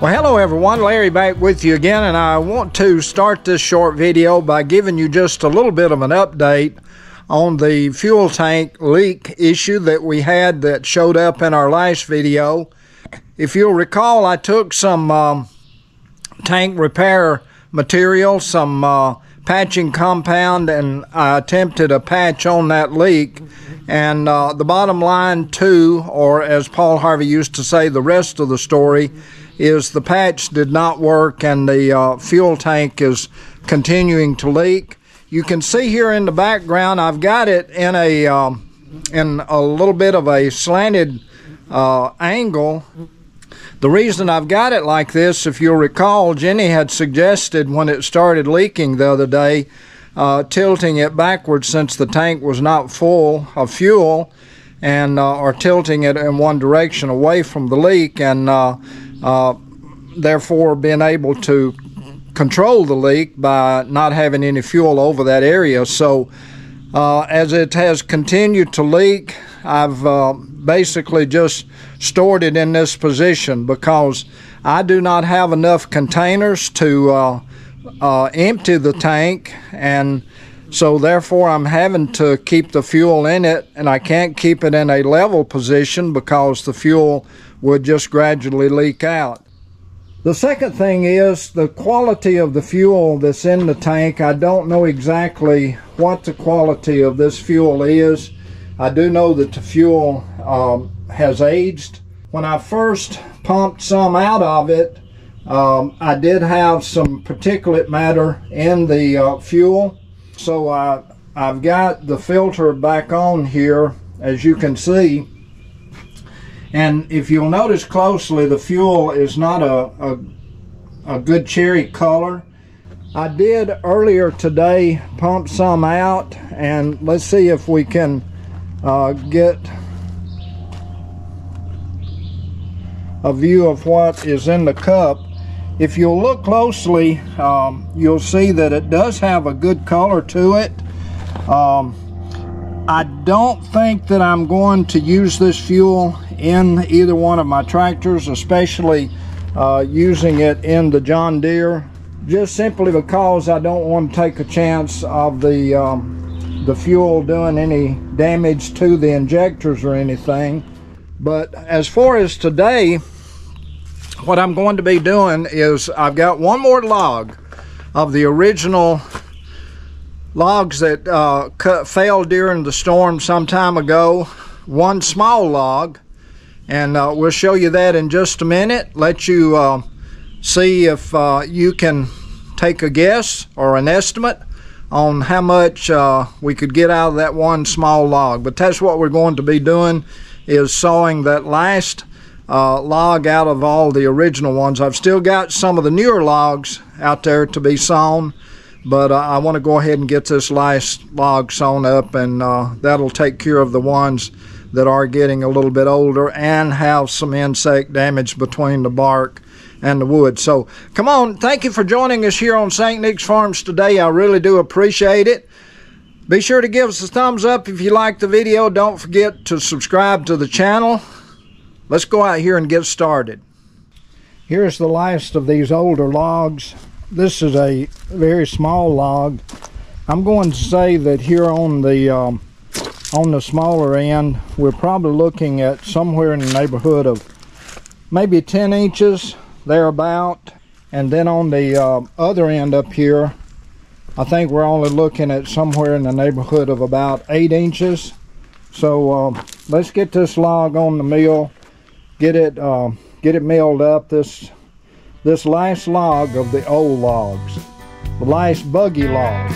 Well, hello everyone, Larry back with you again, and I want to start this short video by giving you just a little bit of an update on the fuel tank leak issue that we had that showed up in our last video. If you'll recall, I took some tank repair material, some patching compound, and I attempted a patch on that leak. And the bottom line too, or as Paul Harvey used to say, the rest of the story is the patch did not work and the fuel tank is continuing to leak. You can see here in the background I've got it in a little bit of a slanted angle. The reason I've got it like this, if you'll recall, Jenny had suggested when it started leaking the other day, tilting it backwards since the tank was not full of fuel, and or tilting it in one direction away from the leak, and therefore being able to control the leak by not having any fuel over that area. So as it has continued to leak, I've basically just stored it in this position because I do not have enough containers to empty the tank, and so therefore I'm having to keep the fuel in it, and I can't keep it in a level position because the fuel would just gradually leak out. The second thing is the quality of the fuel that's in the tank. I don't know exactly what the quality of this fuel is. I do know that the fuel has aged. When I first pumped some out of it, I did have some particulate matter in the fuel. So I've got the filter back on here, as you can see. And if you'll notice closely, the fuel is not a good cherry color. I did earlier today pump some out, and let's see if we can get a view of what is in the cup. If you'll look closely, you'll see that it does have a good color to it. I don't think that I'm going to use this fuel in either one of my tractors, especially using it in the John Deere, just simply because I don't want to take a chance of the fuel doing any damage to the injectors or anything. But as far as today, what I'm going to be doing is I've got one more log of the original logs that failed during the storm some time ago, one small log, and we'll show you that in just a minute. Let you see if you can take a guess or an estimate on how much we could get out of that one small log. But that's what we're going to be doing, is sawing that last log out of all the original ones. I've still got some of the newer logs out there to be sawn, but I want to go ahead and get this last log sawn up, and that'll take care of the ones that are getting a little bit older and have some insect damage between the bark and the wood. So come on, thank you for joining us here on St. Nick's Farms today. I really do appreciate it. Be sure to give us a thumbs up if you like the video. Don't forget to subscribe to the channel. Let's go out here and get started. Here's the last of these older logs. This is a very small log. I'm going to say that here on the smaller end, we're probably looking at somewhere in the neighborhood of maybe 10 inches thereabout. And then on the other end up here, I think we're only looking at somewhere in the neighborhood of about 8 inches. So let's get this log on the mill, get it milled up. This last log of the old logs, the last buggy log.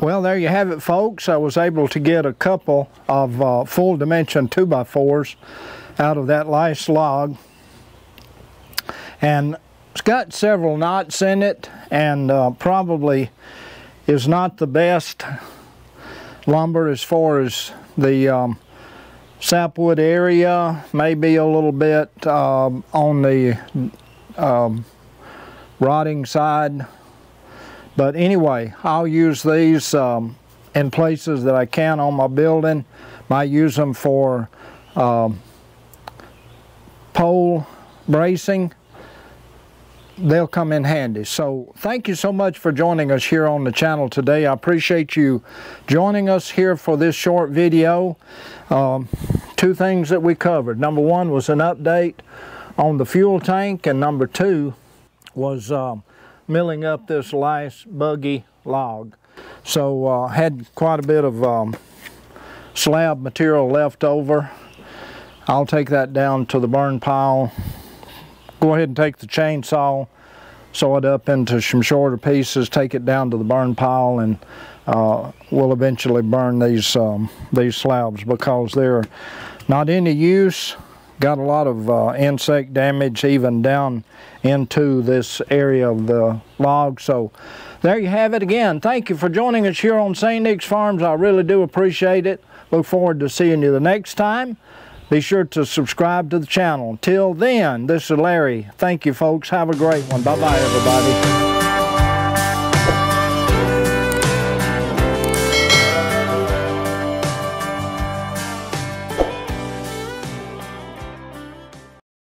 Well, there you have it, folks. I was able to get a couple of full dimension 2x4s out of that last log, and it's got several knots in it, and probably is not the best lumber as far as the sapwood area. Maybe a little bit on the rotting side. But anyway, I'll use these in places that I can on my building. Might use them for pole bracing. They'll come in handy. So thank you so much for joining us here on the channel today. I appreciate you joining us here for this short video. Two things that we covered. Number one was an update on the fuel tank, and number two was milling up this last buggy log. So had quite a bit of slab material left over. I'll take that down to the burn pile. Go ahead and take the chainsaw, saw it up into some shorter pieces, take it down to the burn pile, and we'll eventually burn these slabs because they're not any use. Got a lot of insect damage even down into this area of the log. So there you have it again. Thank you for joining us here on St. Nick's Farms. I really do appreciate it. Look forward to seeing you the next time. Be sure to subscribe to the channel. Till then, this is Larry. Thank you, folks. Have a great one. Bye-bye, everybody.